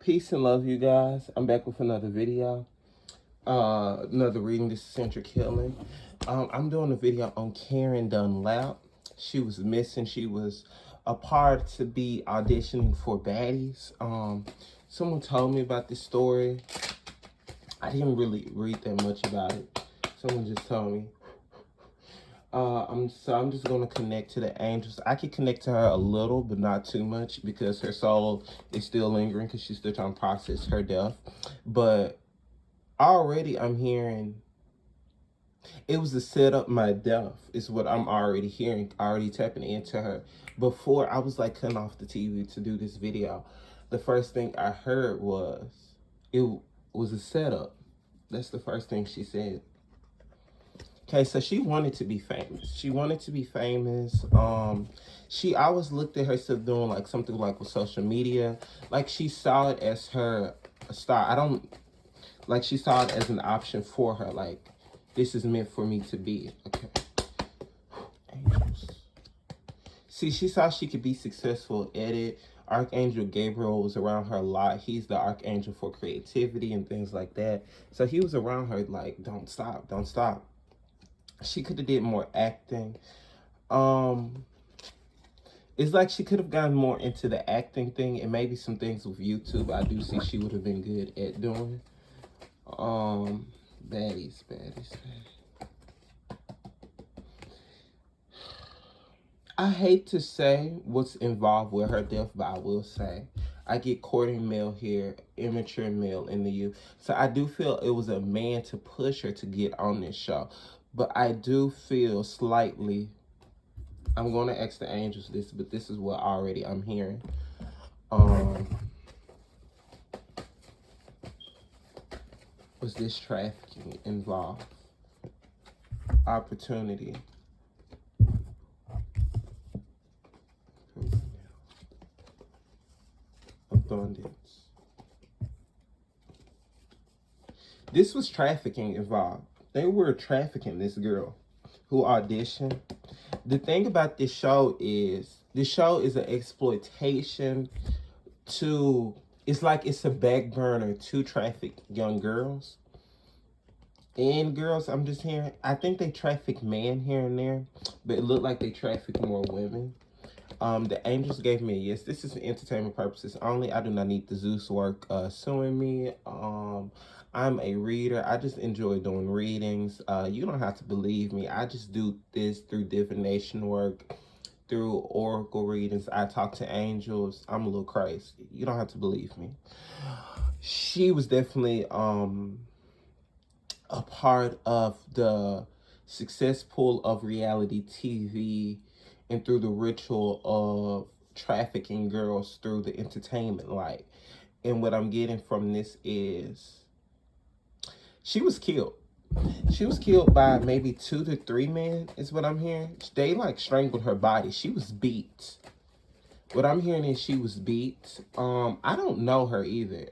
Peace and love, you guys. I'm back with another video. Another reading. This is Centric Healing. I'm doing a video on Karen Dunlap. She was missing. She was a part to be auditioning for Baddies. Someone told me about this story. I didn't really read that much about it. Someone just told me. I'm just gonna connect to the angels. I can connect to her a little, but not too much because her soul is still lingering because she's still trying to process her death. But already I'm hearing it was to set up my death is what I'm already hearing, already tapping into her. Before I was like cutting off the TV to do this video, the first thing I heard was it was a setup. That's the first thing she said. Okay, so she wanted to be famous. She wanted to be famous. She always looked at herself doing like something like with social media. Like she saw it as her star. I don't like she saw it as an option for her. Like this is meant for me to be. Okay. Angels. See, she saw she could be successful at it. Archangel Gabriel was around her a lot. He's the archangel for creativity and things like that. So he was around her like, don't stop, don't stop. She could have did more acting. It's like she could have gotten more into the acting thing and maybe some things with YouTube. I do see she would have been good at doing. Baddies. I hate to say what's involved with her death, but I will say I get courting male here, immature male in the youth. So I do feel it was a man to push her to get on this show. But I do feel slightly, I'm going to ask the angels this, but this is what already I'm hearing. Was this trafficking involved? Opportunity. Abundance. This was trafficking involved. They were trafficking this girl who auditioned. The thing about this show is an exploitation to, it's like it's a back burner to traffic young girls. And girls, I'm just hearing, I think they traffic men here and there, but it looked like they traffic more women. The angels gave me a yes. This is for entertainment purposes only. I do not need the Zeus work suing me. I'm a reader. I just enjoy doing readings. You don't have to believe me. I just do this through divination work, through oracle readings. I talk to angels. I'm a little crazy. You don't have to believe me. She was definitely a part of the success pool of reality TV and through the ritual of trafficking girls through the entertainment light. And what I'm getting from this is she was killed. She was killed by maybe 2 to 3 men is what I'm hearing. They like strangled her body. She was beat. What I'm hearing is she was beat. I don't know her either.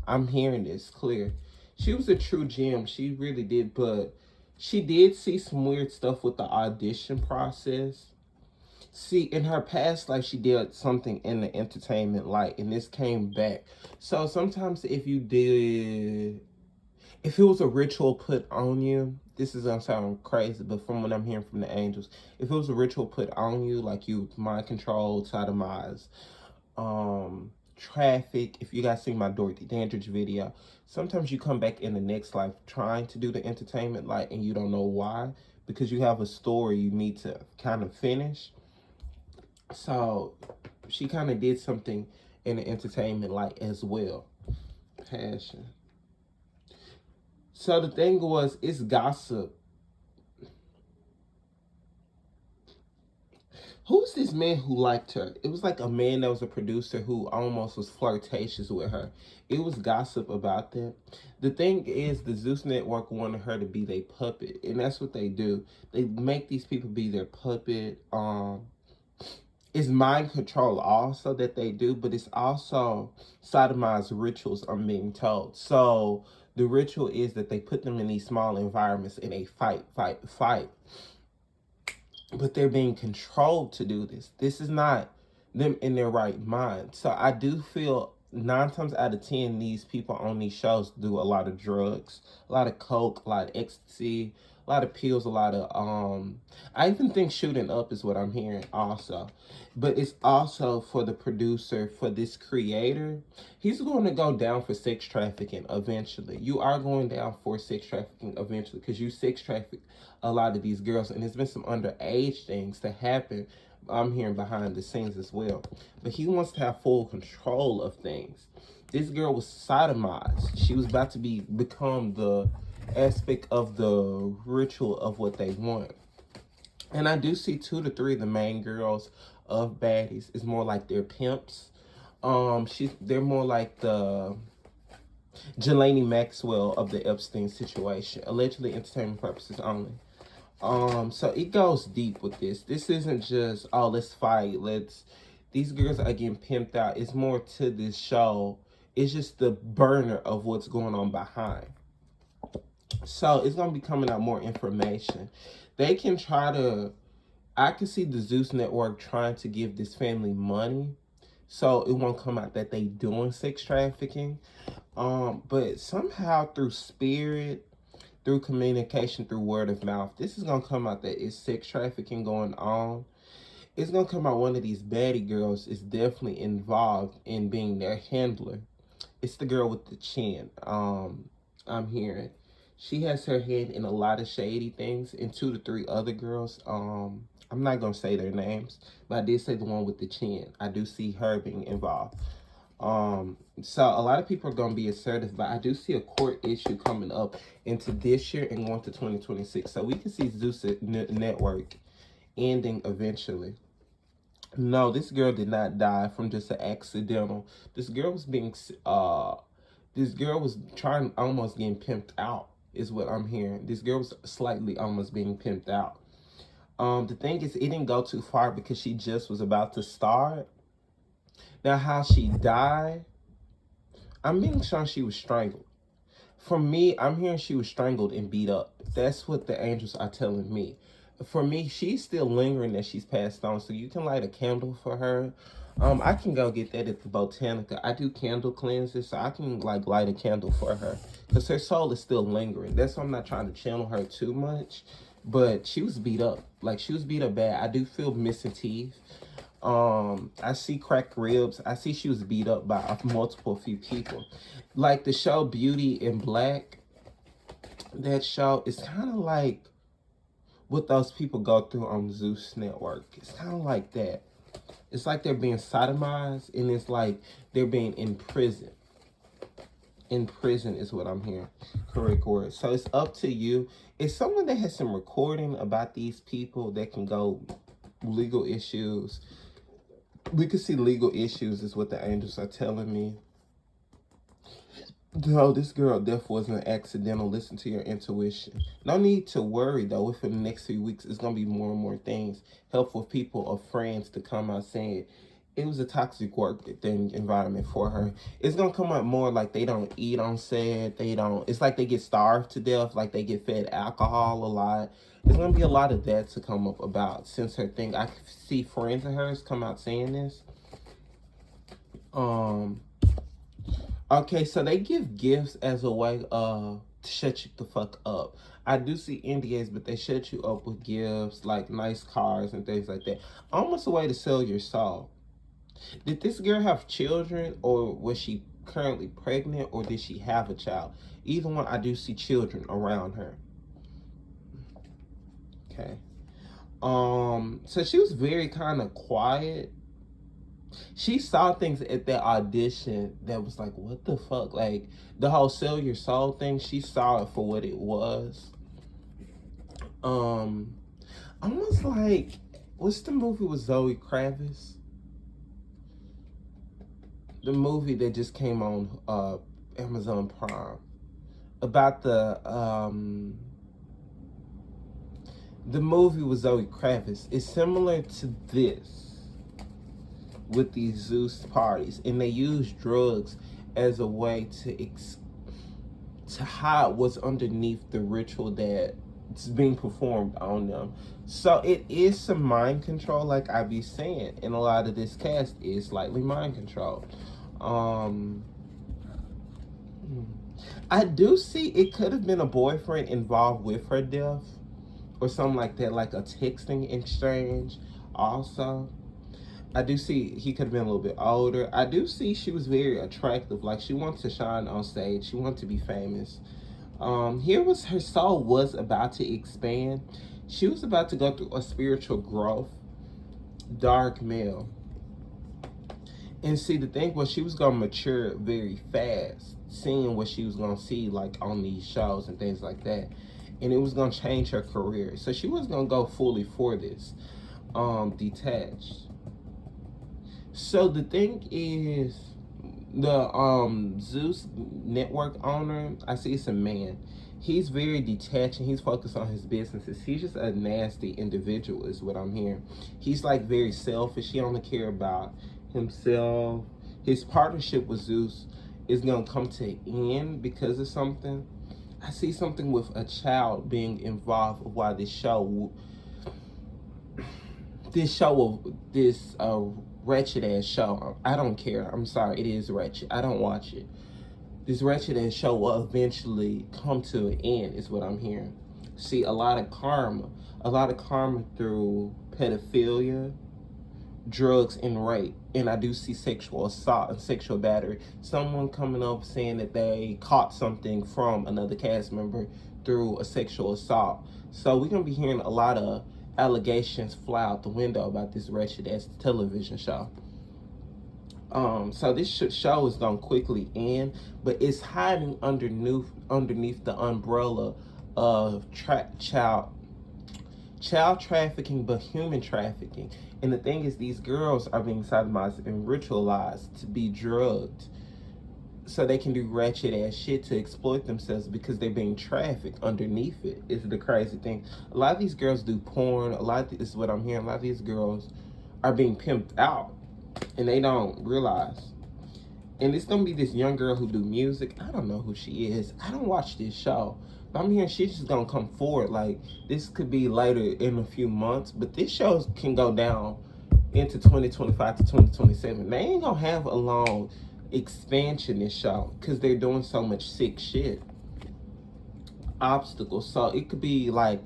I'm hearing this clear. She was a true gem. She really did, but she did see some weird stuff with the audition process. See, in her past life, she did something in the entertainment light, and this came back. So sometimes if it was a ritual put on you, this is gonna sound crazy, but from what I'm hearing from the angels, if it was a ritual put on you, like you mind control, sodomize, traffic, if you guys seen my Dorothy Dandridge video, sometimes you come back in the next life trying to do the entertainment light and you don't know why, because you have a story you need to kind of finish. So she kind of did something in the entertainment light as well. Passion. So the thing was, it's gossip. Who's this man who liked her? It was like a man that was a producer who almost was flirtatious with her. It was gossip about that. The thing is, the Zeus Network wanted her to be their puppet, and that's what they do. They make these people be their puppet. It's mind control also that they do, but it's also sodomized rituals, I'm being told. So the ritual is that they put them in these small environments and they fight. But they're being controlled to do this. This is not them in their right mind. So I do feel 9 times out of 10, these people on these shows do a lot of drugs, a lot of coke, a lot of ecstasy, a lot of pills, a lot of I even think shooting up is what I'm hearing also. But it's also for the producer, for this creator, he's going to go down for sex trafficking eventually. You are going down for sex trafficking eventually, because you sex traffic a lot of these girls, and there's been some underage things that happen, I'm hearing, behind the scenes as well. But he wants to have full control of things. This girl was sodomized. She was about to become the aspect of the ritual of what they want. And I do see 2 to 3 of the main girls of baddies is more like they're pimps. They're more like the Jelani Maxwell of the Epstein situation, allegedly entertainment purposes only. So it goes deep with this. This isn't just, oh, let's fight. These girls are getting pimped out. It's more to this show. It's just the burner of what's going on behind. So it's going to be coming out more information. They can try to, I can see the Zeus Network trying to give this family money, so it won't come out that they doing sex trafficking. But somehow through spirit, through communication, through word of mouth, this is gonna come out that it's sex trafficking going on. It's gonna come out one of these baddie girls is definitely involved in being their handler. It's the girl with the chin. I'm hearing she has her head in a lot of shady things, and 2 to 3 other girls. I'm not gonna say their names, but I did say the one with the chin. I do see her being involved. So a lot of people are gonna be assertive, but I do see a court issue coming up into this year and going to 2026. So we can see Zeus Network ending eventually. No, this girl did not die from just an accidental. This girl was trying, almost getting pimped out, is what I'm hearing. This girl was slightly almost being pimped out. The thing is, it didn't go too far because she just was about to start. Now, how she died, I'm being sure she was strangled. For me, I'm hearing she was strangled and beat up. That's what the angels are telling me. For me, she's still lingering that she's passed on, so you can light a candle for her. I can go get that at the Botanica. I do candle cleanses, so I can like light a candle for her because her soul is still lingering. That's why I'm not trying to channel her too much. But she was beat up. Like, she was beat up bad. I do feel missing teeth. I see cracked ribs. I see she was beat up by few people. Like the show Beauty in Black, that show is kind of like what those people go through on Zeus Network. It's kind of like that. It's like they're being sodomized, and it's like they're being imprisoned. In prison is what I'm hearing. Correct word. So it's up to you. If someone that has some recording about these people that can go legal issues, we could see legal issues is what the angels are telling me. No, this girl death wasn't accidental. Listen to your intuition. No need to worry though. Within the next few weeks, it's gonna be more and more things. Helpful people or friends to come out saying it was a toxic work thing environment for her. It's gonna come out more like they don't eat on set. They don't. It's like they get starved to death. Like they get fed alcohol a lot. There's gonna be a lot of that to come up about since her thing. I see friends of hers come out saying this. Okay, so they give gifts as a way to shut you the fuck up. I do see NDAs, but they shut you up with gifts like nice cars and things like that. Almost a way to sell your soul. Did this girl have children, or was she currently pregnant, or did she have a child? Either one, I do see children around her. Okay. So she was very kind of quiet. She saw things at that audition that was like, what the fuck? Like, the whole sell your soul thing, she saw it for what it was. Almost like, what's the movie with Zoe Kravitz? The movie that just came on Amazon Prime about the movie with Zoe Kravitz. It's similar to this with these Zeus parties, and they use drugs as a way to hide what's underneath the ritual that's being performed on them. So it is some mind control, like I be saying, and a lot of this cast is slightly mind controlled. Um, I do see it could have been a boyfriend involved with her death or something like that, like a texting exchange also. I do see he could have been a little bit older. I do see she was very attractive. Like, she wanted to shine on stage. She wanted to be famous. Here was her soul was about to expand. She was about to go through a spiritual growth. Dark male. And see, the thing was, she was gonna mature very fast, seeing what she was gonna see like on these shows and things like that, and it was gonna change her career. So she was gonna go fully for this, detached. So the thing is, the Zeus network owner, I see it's a man. He's very detached and he's focused on his businesses. He's just a nasty individual, is what I'm hearing. He's like very selfish. He only care about himself. His partnership with Zeus is gonna come to an end because of something. I see something with a child being involved while this wretched ass show. I don't care. I'm sorry. It is wretched. I don't watch it. This wretched ass show will eventually come to an end, is what I'm hearing. See, a lot of karma through pedophilia, drugs, and rape. And I do see sexual assault and sexual battery. Someone coming up saying that they caught something from another cast member through a sexual assault. So we're going to be hearing a lot of allegations fly out the window about this wretched ass television show. So this show is gonna quickly end, but it's hiding underneath the umbrella of child trafficking, but human trafficking. And the thing is, these girls are being sodomized and ritualized to be drugged, so they can do ratchet ass shit to exploit themselves because they're being trafficked underneath it. Is the crazy thing. A lot of these girls do porn. This is what I'm hearing. A lot of these girls are being pimped out, and they don't realize. And it's gonna be this young girl who do music. I don't know who she is. I don't watch this show, but I'm hearing she's just gonna come forward. Like, this could be later in a few months, but this show can go down into 2025 to 2027. They ain't gonna have a long expansion this show because they're doing so much sick shit. Obstacles. So it could be like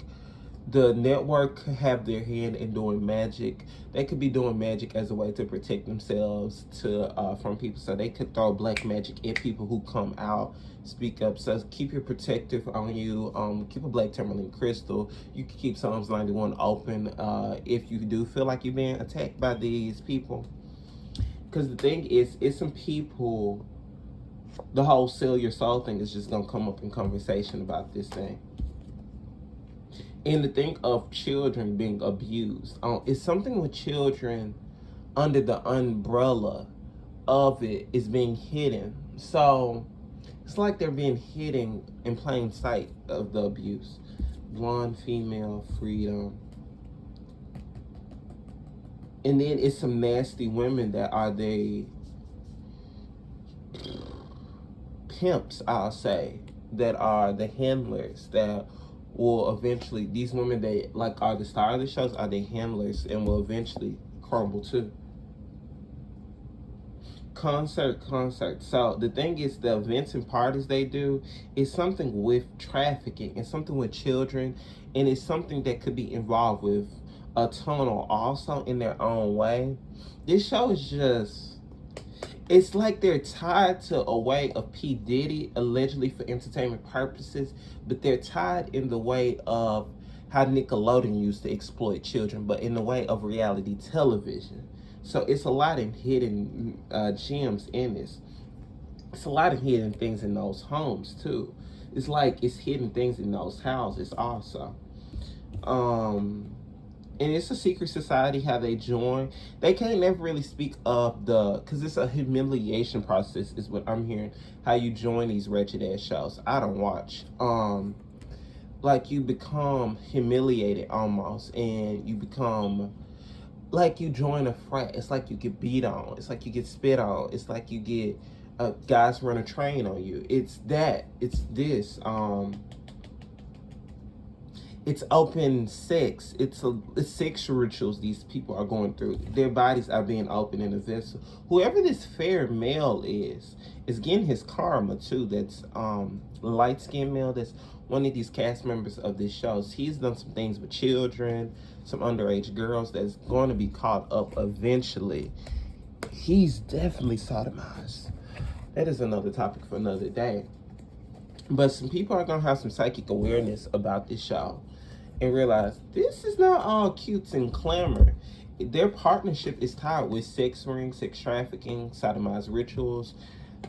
the network could have their hand in doing magic. They could be doing magic as a way to protect themselves from people. So they could throw black magic at people who come out, speak up. So keep your protective on you. Keep a black tourmaline crystal. You can keep Psalms 91 open if you do feel like you're being attacked by these people. Because the thing is, it's some people, the whole sell your soul thing is just gonna come up in conversation about this thing. And the thing of children being abused, it's something with children under the umbrella of it is being hidden. So it's like they're being hidden in plain sight of the abuse. Blonde female freedom. And then it's some nasty women that are the pimps, I'll say, that are the handlers that will eventually, these women that like are the star of the shows are the handlers and will eventually crumble too. Concert. So the thing is, the events and parties they do is something with trafficking and something with children, and it's something that could be involved with a tunnel also in their own way. This show is just, it's like they're tied to a way of P. Diddy, allegedly for entertainment purposes, but they're tied in the way of how Nickelodeon used to exploit children, but in the way of reality television. So it's a lot of hidden gems in this. It's a lot of hidden things in those homes too. It's like it's hidden things in those houses also. And it's a secret society how they join. They can't never really speak of because it's a humiliation process is what I'm hearing, how you join these wretched ass shows. I don't watch. Like, you become humiliated almost, and you become like you join a frat. It's like you get beat on. It's like you get spit on. It's like you get guys run a train on you. It's that. It's this. it's open sex. It's sex rituals these people are going through. Their bodies are being open in a vessel. Whoever this fair male is getting his karma too. That's light skinned male. That's one of these cast members of this show. He's done some things with children, some underage girls. That's going to be caught up eventually. He's definitely sodomized. That is another topic for another day. But some people are gonna have some psychic awareness about this show and realize this is not all cutes and clamor. Their partnership is tied with sex rings, sex trafficking, sodomized rituals.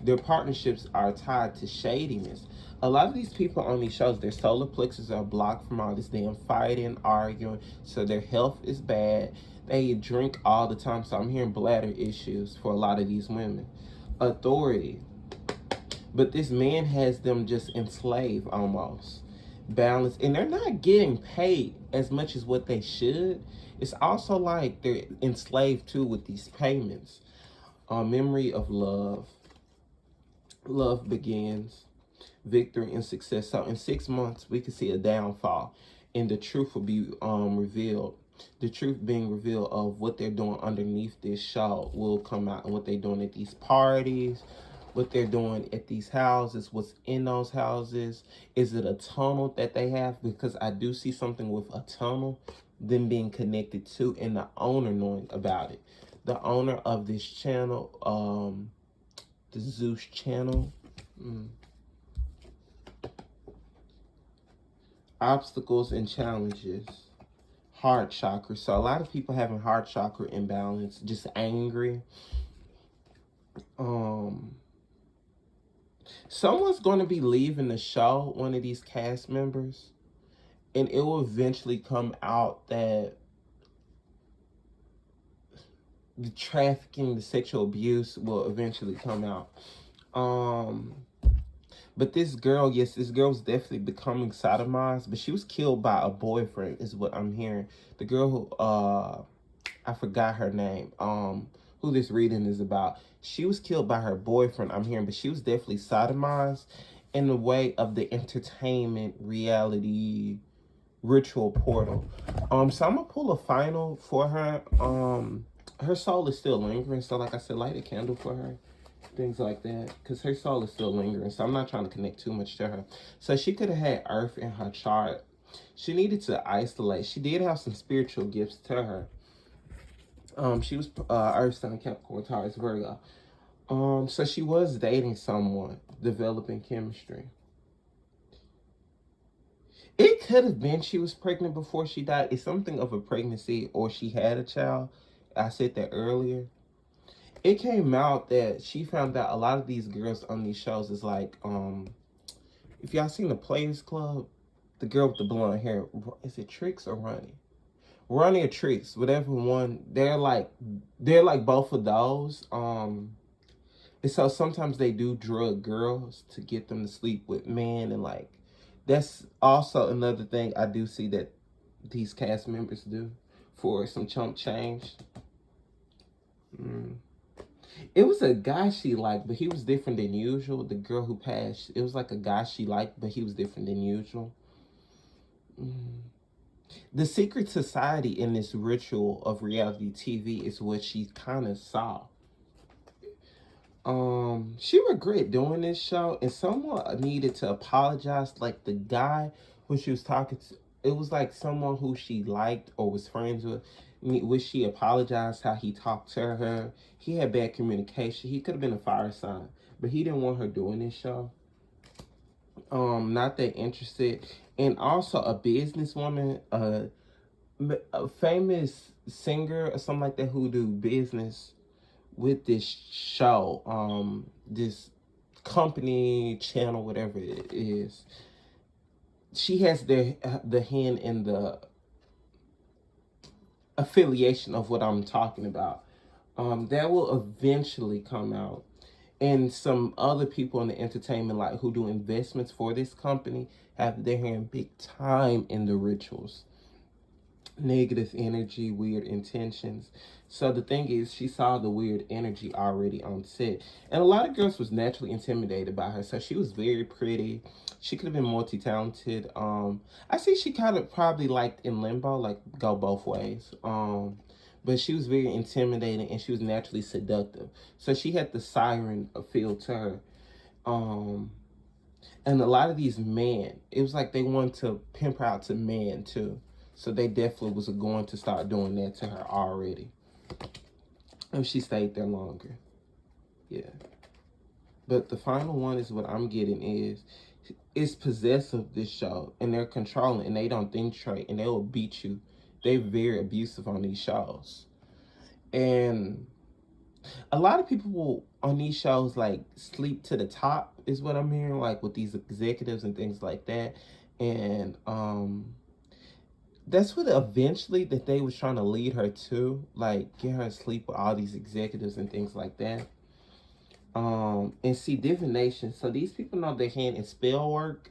Their partnerships are tied to shadiness. A lot of these people on these shows, their solar plexus are blocked from all this damn fighting, arguing, so their health is bad. They drink all the time, so I'm hearing bladder issues for a lot of these women. Authority. But this man has them just enslaved almost. Balance. And they're not getting paid as much as what they should. It's also like they're enslaved too with these payments. Memory of love. Love begins. Victory and success. So in 6 months, we could see a downfall. And the truth will be revealed. The truth being revealed of what they're doing underneath this show will come out. And what they're doing at these parties, what they're doing at these houses, what's in those houses. Is it a tunnel that they have? Because I do see something with a tunnel, them being connected to, and the owner knowing about it. The owner of this channel, the Zeus channel. Obstacles and challenges. Heart chakra. So a lot of people having heart chakra imbalance, just angry. Someone's going to be leaving the show, one of these cast members, and it will eventually come out that the trafficking, the sexual abuse will eventually come out. But this girl, yes, this girl's definitely becoming sodomized, but she was killed by a boyfriend, is what I'm hearing. The girl who, I forgot her name, who this reading is about. She was killed by her boyfriend, I'm hearing, but she was definitely sodomized in the way of the entertainment, reality, ritual portal. So I'm gonna pull a final for her. Her soul is still lingering, so like I said, light a candle for her. Things like that, because her soul is still lingering, so I'm not trying to connect too much to her. So she could have had earth in her chart. She needed to isolate. She did have some spiritual gifts to her. She was earth sign, Capricorn, Taurus, Virgo. So she was dating someone, developing chemistry. It could have been she was pregnant before she died. It's something of a pregnancy, or she had a child. I said that earlier. It came out that she found out a lot of these girls on these shows is like, if y'all seen the Players Club, the girl with the blonde hair, is it Trix or Ronnie? Ronnie or Trix, whatever one, they're like both of those. And so sometimes they do drug girls to get them to sleep with men, and like, that's also another thing I do see that these cast members do for some chump change. It was a guy she liked, but he was different than usual. The girl who passed, it was like a guy she liked, but he was different than usual. The secret society in this ritual of reality TV is what she kind of saw. She regret doing this show, and someone needed to apologize. Like the guy who she was talking to, it was like someone who she liked or was friends with. Wish she apologized how he talked to her. He had bad communication. He could have been a fire sign, but he didn't want her doing this show. Not that interested. And also a businesswoman, a famous singer or something like that who do business with this show, this company, channel, whatever it is. She has the hand in the affiliation of what I'm talking about. That will eventually come out. And some other people in the entertainment, like who do investments for this company, have their hand big time in the rituals. negative energy, weird intentions. So the thing is, she saw the weird energy already on set. And a lot of girls was naturally intimidated by her. So she was very pretty. She could have been multi-talented. I see she kind of probably liked in limbo, like go both ways. But she was very intimidating and she was naturally seductive. So she had the siren feel to her. And a lot of these men, it was like they wanted to pimp her out to men too. So they definitely was going to start doing that to her already. If she stayed there longer. Yeah. But the final one is what I'm getting is it's possessive, this show, and they're controlling and they don't think straight and they will beat you. They're very abusive on these shows. And a lot of people will on these shows like sleep to the top is what I'm hearing, like with these executives and things like that. And that's what eventually that they was trying to lead her to, like get her to sleep with all these executives and things like that. And see divination. So these people know their hand in spell work,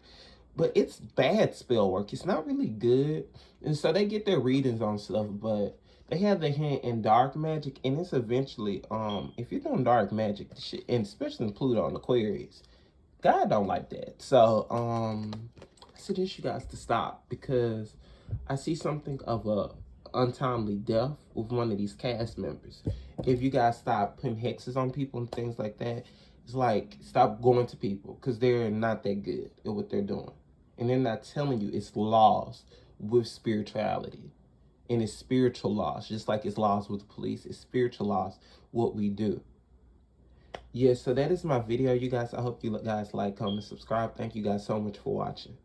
but it's bad spell work. It's not really good. And so they get their readings on stuff, but they have their hand in dark magic, and it's eventually, if you're doing dark magic, shit, and especially in Pluto and Aquarius, God don't like that. So, I suggest you guys to stop because I see something of a untimely death with one of these cast members. If you guys stop putting hexes on people and things like that, it's like stop going to people because they're not that good at what they're doing. And they're not telling you it's laws with spirituality. And it's spiritual laws, just like it's laws with the police. It's spiritual laws, what we do. Yeah, so that is my video, you guys. I hope you guys like, comment, subscribe. Thank you guys so much for watching.